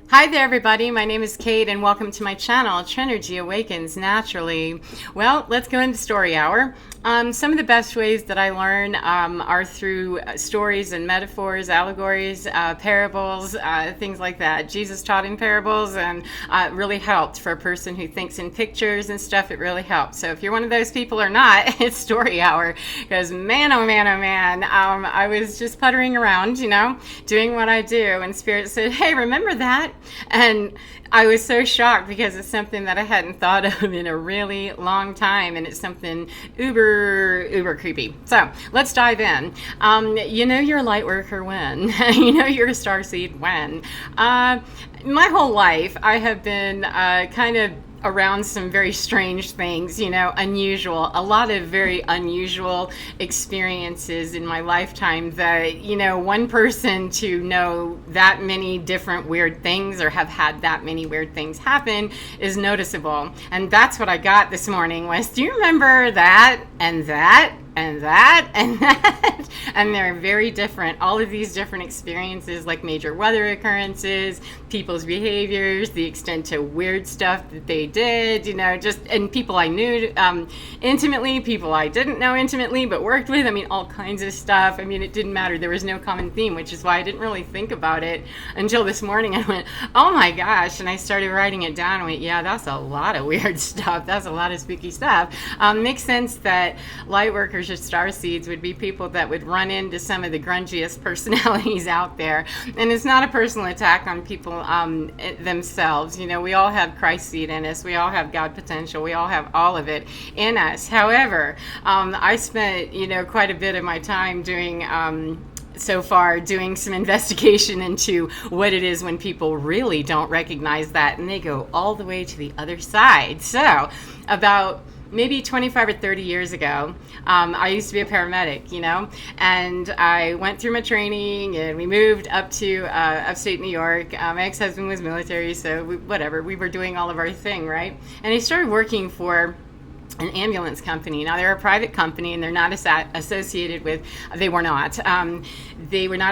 Hi there, everybody. My name is Kate, and welcome to my channel, Trinergy Awakens Naturally. Well, let's go into Story Hour. Some of the best ways that I learn are through stories and metaphors, allegories, parables, things like that. Jesus taught in parables, and it really helped for a person who thinks in pictures and stuff. It really helps. So if you're one of those people or not, it's Story Hour. Because man, oh man, oh man, I was just puttering around, doing what I do, and Spirit said, "Hey, remember that?" And I was so shocked because it's something that I hadn't thought of in a really long time, and it's something uber creepy. So let's dive in. You know you're a light worker when? You know you're a starseed when? My whole life I have been kind of around some very strange things, unusual, a lot of very unusual experiences in my lifetime that, one person to know that many different weird things or have had that many weird things happen is noticeable. And that's what I got this morning was, do you remember that and that? And that and that, and they're very different. All of these different experiences, like major weather occurrences, people's behaviors, the extent to weird stuff that they did, and people I knew intimately, people I didn't know intimately but worked with. All kinds of stuff. It didn't matter. There was no common theme, which is why I didn't really think about it until this morning. I went, oh my gosh, and I started writing it down. I went, yeah, that's a lot of weird stuff. That's a lot of spooky stuff. Makes sense that light workers or star seeds would be people that would run into some of the grungiest personalities out there. And it's not a personal attack on people themselves. We all have Christ seed in us. We all have God potential. We all have all of it in us. However, I spent, quite a bit of my time so far doing some investigation into what it is when people really don't recognize that and they go all the way to the other side. So about maybe 25 or 30 years ago, I used to be a paramedic, and I went through my training and we moved up to upstate New York. My ex-husband was military, so we were doing all of our thing, right? And I started working for an ambulance company. Now they're a private company and they're not associated with, they were not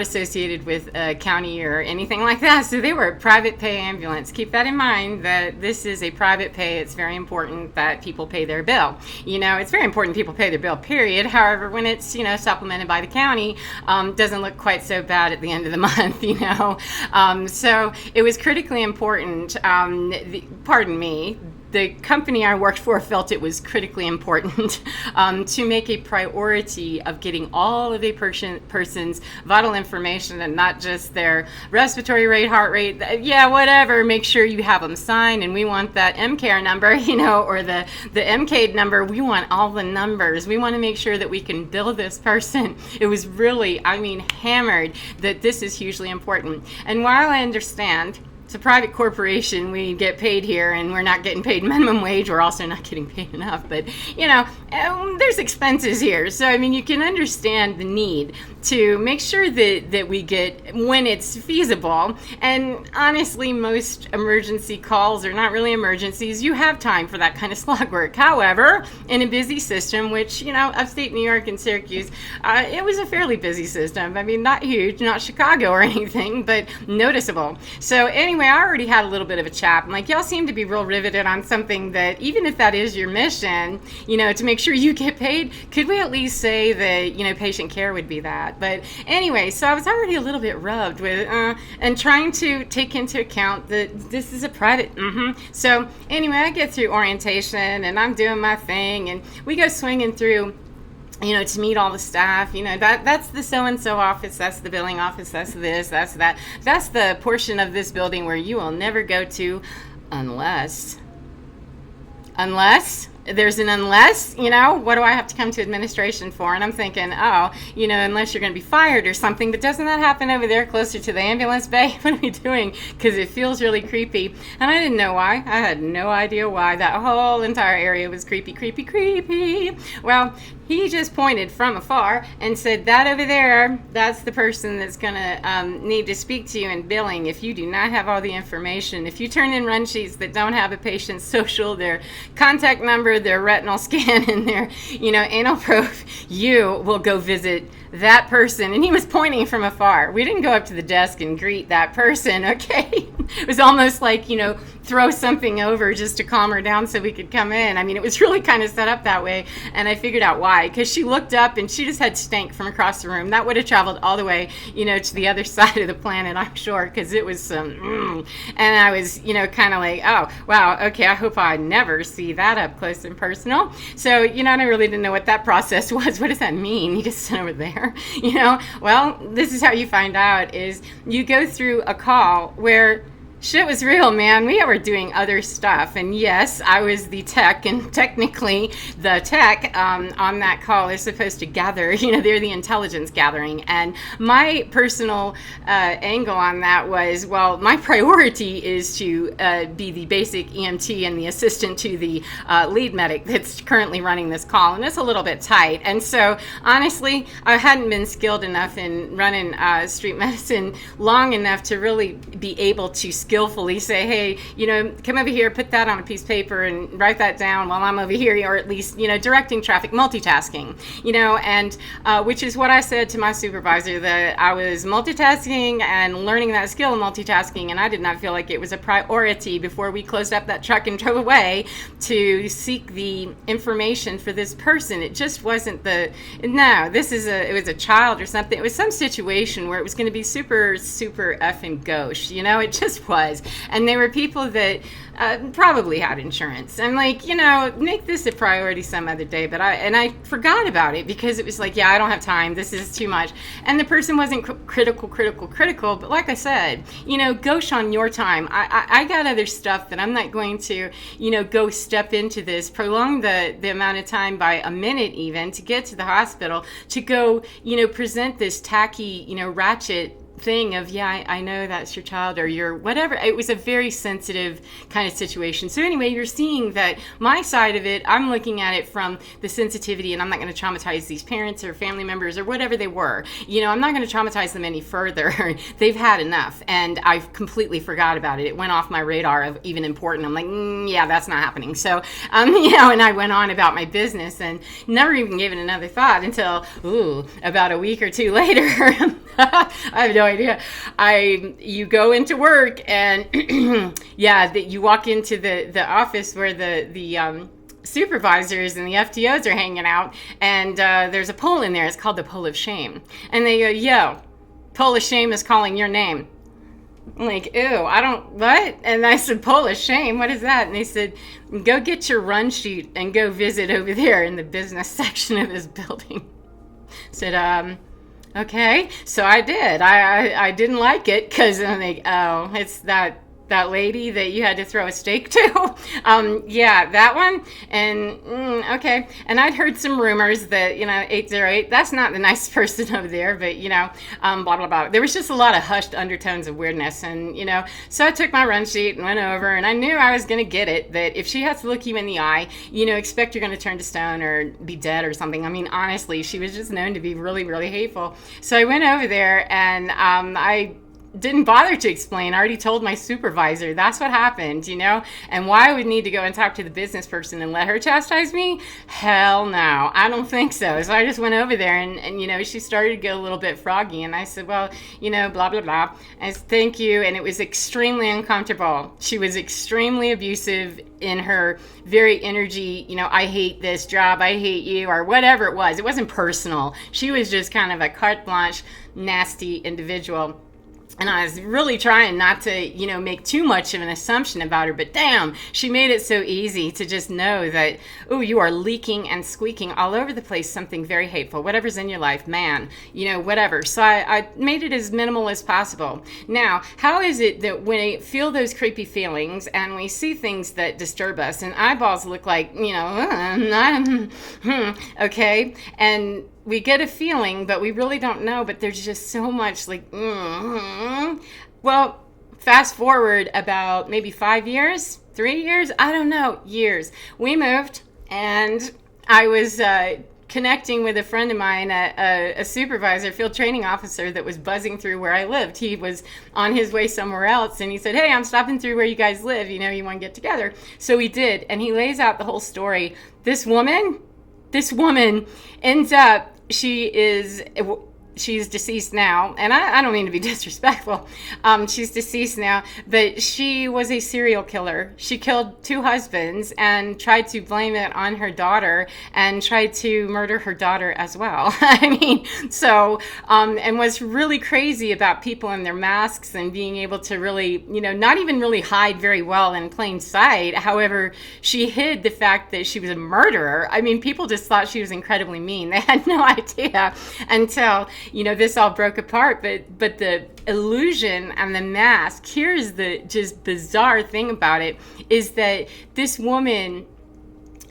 associated with a county or anything like that. So they were a private pay ambulance. Keep that in mind that this is a private pay. It's very important that people pay their bill. It's very important people pay their bill, period. However, when it's, supplemented by the county, doesn't look quite so bad at the end of the month, So it was critically important, the company I worked for felt it was critically important to make a priority of getting all of a person's vital information and not just their respiratory rate, heart rate, whatever. Make sure you have them signed, and we want that MCARE number, or the MCAID number. We want all the numbers. We want to make sure that we can bill this person. It was really, hammered that this is hugely important. And while I understand it's a private corporation, we get paid here and we're not getting paid minimum wage, we're also not getting paid enough, but there's expenses here. So you can understand the need to make sure that we get, when it's feasible, and honestly most emergency calls are not really emergencies. You have time for that kind of slog work. However, in a busy system, which upstate New York and Syracuse, it was a fairly busy system. Not huge, not Chicago or anything, but noticeable. So anyway, I already had a little bit of a chat. I'm like, y'all seem to be real riveted on something that, even if that is your mission, to make sure you get paid, could we at least say that, patient care would be that? But anyway, so I was already a little bit rubbed with, and trying to take into account that this is a private, So anyway, I get through orientation and I'm doing my thing and we go swinging through, to meet all the staff, that's the so-and-so office, that's the billing office, that's this, that's that. That's the portion of this building where you will never go to unless there's an unless, what do I have to come to administration for? And I'm thinking, unless you're going to be fired or something. But doesn't that happen over there closer to the ambulance bay? What are we doing? Because it feels really creepy. And I didn't know why. I had no idea why. That whole entire area was creepy. Well, he just pointed from afar and said, that over there, that's the person that's going to need to speak to you in billing. If you do not have all the information, if you turn in run sheets that don't have a patient's social, their contact number, their retinal scan, and their, anal probe, you will go visit that person. And he was pointing from afar. We didn't go up to the desk and greet that person, okay? It was almost like, throw something over just to calm her down so we could come in. I mean, it was really kind of set up that way. And I figured out why, because she looked up and she just had stank from across the room. That would have traveled all the way, to the other side of the planet, I'm sure, because it was some, and I was, kind of like, oh, wow, okay, I hope I never see that up close and personal. So, I really didn't know what that process was. What does that mean? You just sit over there, Well, this is how you find out is you go through a call where shit was real, man. We were doing other stuff. And yes, I was the tech, and technically the tech on that call is supposed to gather, they're the intelligence gathering. And my personal angle on that was, well, my priority is to be the basic EMT and the assistant to the lead medic that's currently running this call. And it's a little bit tight. And so honestly, I hadn't been skilled enough in running street medicine long enough to really be able to skillfully say, hey, come over here, put that on a piece of paper and write that down while I'm over here, or at least, directing traffic, multitasking, and which is what I said to my supervisor, that I was multitasking and learning that skill of multitasking, and I did not feel like it was a priority before we closed up that truck and drove away to seek the information for this person. It just wasn't it was a child or something. It was some situation where it was going to be super, super effing gauche, it just was. And they were people that probably had insurance. And make this a priority some other day. But I forgot about it because it was like, yeah, I don't have time. This is too much. And the person wasn't critical. But like I said, gauche on your time. I got other stuff that I'm not going to, go step into this, prolong the amount of time by a minute even to get to the hospital, to go, present this tacky, ratchet thing of, yeah, I know that's your child or your whatever. It was a very sensitive kind of situation. So anyway, you're seeing that my side of it, I'm looking at it from the sensitivity, and I'm not going to traumatize these parents or family members or whatever they were. I'm not going to traumatize them any further. They've had enough, and I completely forgot about it. It went off my radar of even important. I'm like, yeah, that's not happening. So, and I went on about my business and never even gave it another thought until, about a week or two later. I have no idea. You go into work and you walk into the office where the supervisors and the FTOs are hanging out, and there's a pole in there. It's called the pole of shame. And they go, yo, pole of shame is calling your name. I'm like, ew, what? And I said, pole of shame, what is that? And they said, go get your run sheet and go visit over there in the business section of this building. I said, okay, so I did. I didn't like it because I'm like, oh, it's that lady that you had to throw a steak to. Yeah, that one. And okay. And I'd heard some rumors that 808. That's not the nicest person over there, but blah blah blah. There was just a lot of hushed undertones of weirdness, and So I took my run sheet and went over, and I knew I was going to get it. That if she has to look you in the eye, expect you're going to turn to stone or be dead or something. I mean, honestly, she was just known to be really, really hateful. So I went over there, and I didn't bother to explain. I already told my supervisor that's what happened, and why I would need to go and talk to the business person and let her chastise me? Hell no, I don't think so. So I just went over there, and she started to get a little bit froggy, and I said, well, blah blah blah. I said, thank you. And it was extremely uncomfortable. She was extremely abusive in her very energy, I hate this job, I hate you, or whatever it was. It wasn't personal. She was just kind of a carte blanche, nasty individual. And I was really trying not to, make too much of an assumption about her. But damn, she made it so easy to just know that, you are leaking and squeaking all over the place something very hateful. Whatever's in your life, man, whatever. So I made it as minimal as possible. Now, how is it that when we feel those creepy feelings and we see things that disturb us and eyeballs look like, okay, and we get a feeling, but we really don't know, but there's just so much Well, fast forward about maybe 5 years, 3 years, I don't know, years. We moved, and I was connecting with a friend of mine, a supervisor, field training officer that was buzzing through where I lived. He was on his way somewhere else, and he said, hey, I'm stopping through where you guys live. You want to get together. So we did, and he lays out the whole story. This woman ends up, she is she's deceased now, and I don't mean to be disrespectful. She's deceased now, but she was a serial killer. She killed 2 husbands and tried to blame it on her daughter and tried to murder her daughter as well. I mean, so, and was really crazy about people in their masks and being able to really, not even really hide very well in plain sight. However, she hid the fact that she was a murderer. I mean, people just thought she was incredibly mean. They had no idea until this all broke apart. But the illusion and the mask, here's the just bizarre thing about it, is that this woman,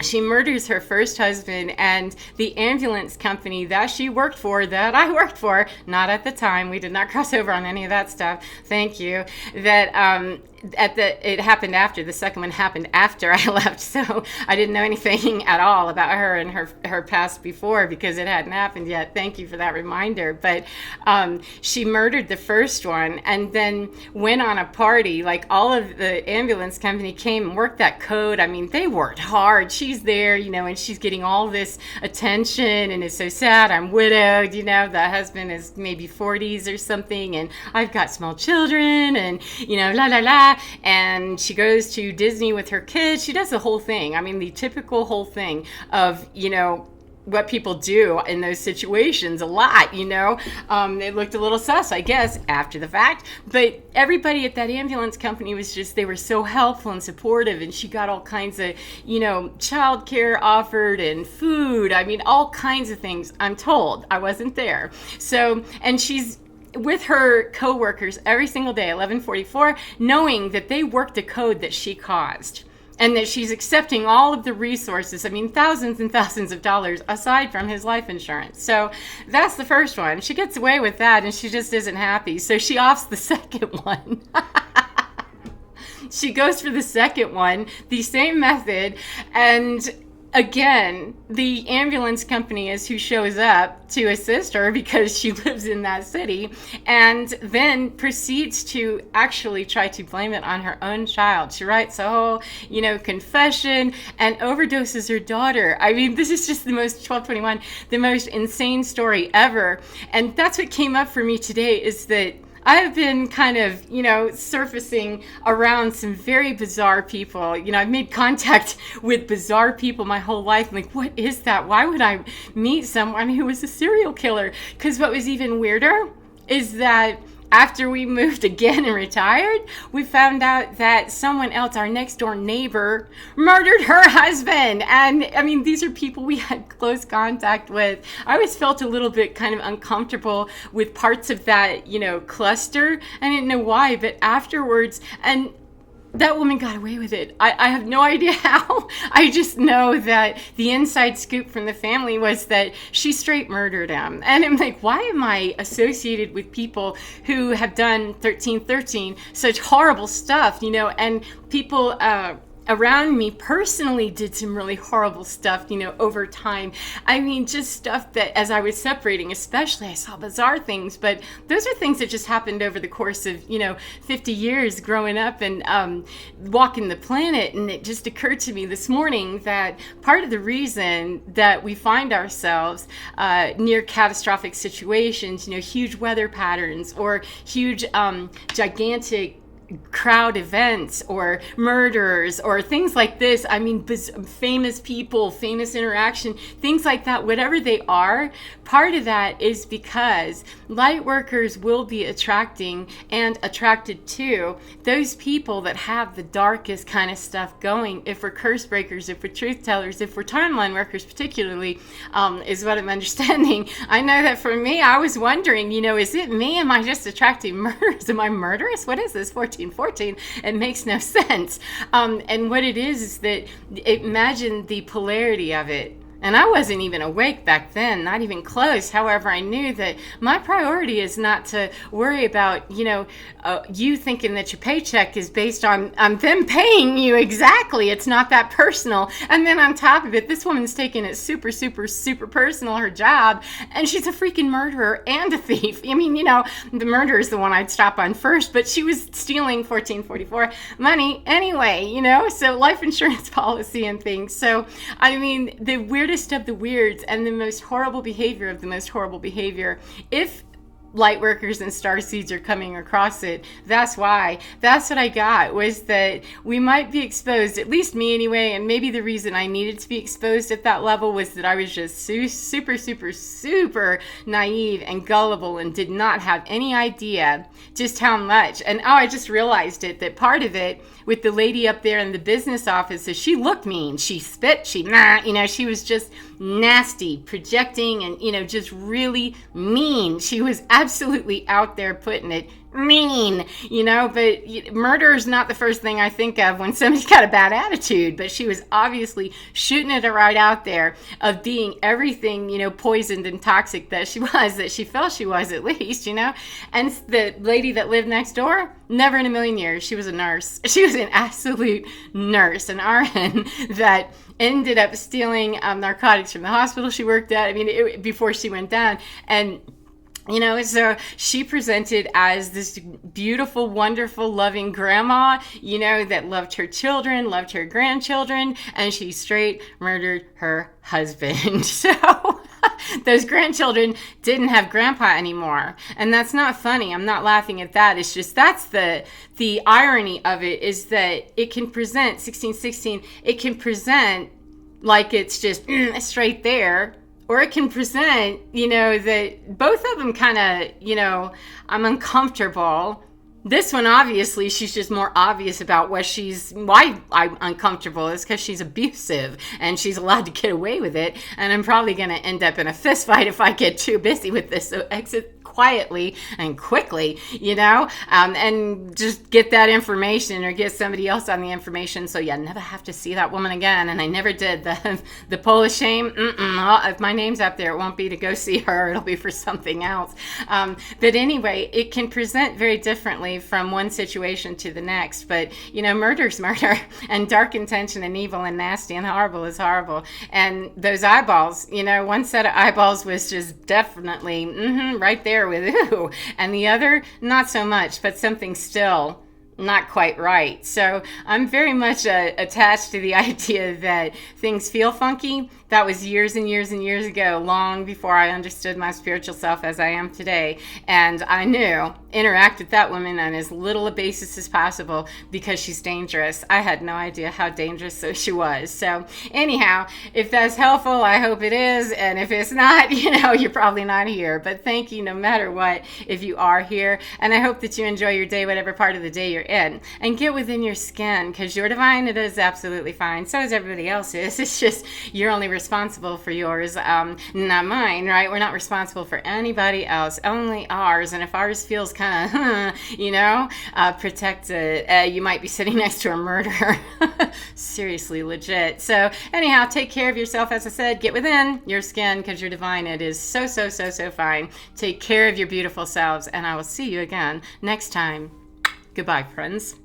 she murders her first husband, and the ambulance company that she worked for, that I worked for, not at the time, we did not cross over on any of that stuff, thank you, that it happened after, the second one happened after I left, so I didn't know anything at all about her and her past before, because it hadn't happened yet. Thank you for that reminder. But she murdered the first one and then went on a party. Like, all of the ambulance company came and worked that code. I mean, they worked hard. She's there, and she's getting all this attention, and it's so sad. I'm widowed, the husband is maybe 40s or something, and I've got small children, and la la la. And she goes to Disney with her kids. She does the whole thing. I mean, the typical whole thing of, what people do in those situations a lot, It looked a little sus, I guess, after the fact. But everybody at that ambulance company was just, they were so helpful and supportive. And she got all kinds of, childcare offered and food. I mean, all kinds of things, I'm told. I wasn't there. So, and she's with her coworkers every single day, 11:44, knowing that they worked a code that she caused, and that she's accepting all of the resources, I mean, thousands and thousands of dollars aside from his life insurance. So that's the first one. She gets away with that, and she just isn't happy. So she offs the second one. She goes for the second one, the same method, and again, the ambulance company is who shows up to assist her because she lives in that city, and then proceeds to actually try to blame it on her own child. She writes a whole, confession and overdoses her daughter. I mean, this is just the most, 1221, the most insane story ever. And that's what came up for me today, is that I've been kind of, surfacing around some very bizarre people. I've made contact with bizarre people my whole life. I'm like, what is that? Why would I meet someone who was a serial killer? Because what was even weirder is that after we moved again and retired, we found out that someone else, our next door neighbor, murdered her husband. And I mean, these are people we had close contact with. I always felt a little bit kind of uncomfortable with parts of that, cluster. I didn't know why, but afterwards, and that woman got away with it. I have no idea how. I just know that the inside scoop from the family was that she straight murdered him. And I'm like, why am I associated with people who have done 1313, such horrible stuff, and people around me personally did some really horrible stuff, over time. I mean, just stuff that as I was separating, especially, I saw bizarre things, but those are things that just happened over the course of, 50 years growing up and walking the planet. And it just occurred to me this morning that part of the reason that we find ourselves near catastrophic situations, huge weather patterns or huge, gigantic crowd events or murders or things like this. I mean, famous people, famous interaction, things like that, whatever they are, part of that is because light workers will be attracting and attracted to those people that have the darkest kind of stuff going. If we're curse breakers, if we're truth tellers, if we're timeline workers particularly, is what I'm understanding. I know that for me, I was wondering, is it me? Am I just attracting murders? Am I murderous? What is this? 1414? It makes no sense. And what it is that, imagine the polarity of it. And I wasn't even awake back then, not even close. However, I knew that my priority is not to worry about, you thinking that your paycheck is based on them paying you. Exactly. It's not that personal. And then on top of it, this woman's taking it super, super, super personal, her job. And she's a freaking murderer and a thief. I mean, the murderer is the one I'd stop on first, but she was stealing 1444 money anyway, so life insurance policy and things. So, I mean, the weirdest weirdest of the weirds and the most horrible behavior of the most horrible behavior. If light workers and starseeds are coming across it, that's why. That's what I got, was that we might be exposed, at least me anyway, and maybe the reason I needed to be exposed at that level was that I was just super, super, super naive and gullible and did not have any idea just how much. And I just realized it, that part of it with the lady up there in the business office is she looked mean. She spit, she was just nasty, projecting, and, just really mean. She was absolutely out there putting it mean, but murder is not the first thing I think of when somebody's got a bad attitude, but she was obviously shooting it right out there of being everything, poisoned and toxic that she felt she was, at least, and the lady that lived next door, never in a million years. She was a nurse. She was an absolute nurse, an RN that ended up stealing narcotics from the hospital she worked at, before she went down. And so she presented as this beautiful, wonderful, loving grandma, that loved her children, loved her grandchildren, and she straight murdered her husband. So those grandchildren didn't have grandpa anymore. And that's not funny. I'm not laughing at that. It's just, that's the irony of it, is that it can present 1616, it can present like it's just straight there. Or it can present, that both of them kind of, I'm uncomfortable. This one, obviously, she's just more obvious about why I'm uncomfortable is because she's abusive and she's allowed to get away with it. And I'm probably going to end up in a fist fight if I get too busy with this. So exit quietly and quickly, and just get that information or get somebody else on the information. So yeah, never have to see that woman again. And I never did. The pole of shame. If my name's up there, it won't be to go see her. It'll be for something else. But anyway, it can present very differently from one situation to the next. But, murder's murder, and dark intention and evil and nasty and horrible is horrible. And those eyeballs, one set of eyeballs was just definitely right there with ooh, and the other not so much, but something still not quite right. So I'm very much attached to the idea that things feel funky. That was years and years and years ago, long before I understood my spiritual self as I am today. And I knew, interact with that woman on as little a basis as possible because she's dangerous. I had no idea how dangerous she was. So anyhow, if that's helpful, I hope it is. And if it's not, you're probably not here. But thank you no matter what, if you are here. And I hope that you enjoy your day, whatever part of the day you're in. And get within your skin, because you're divine. It is absolutely fine. So is everybody else's. It's just you're only responsible for yours, not mine, right? We're not responsible for anybody else, only ours. And if ours feels kind of, protect it. You might be sitting next to a murderer. Seriously, legit. So anyhow, take care of yourself. As I said, get within your skin, because you're divine. It is so, so, so, so fine. Take care of your beautiful selves, and I will see you again next time. Goodbye, friends.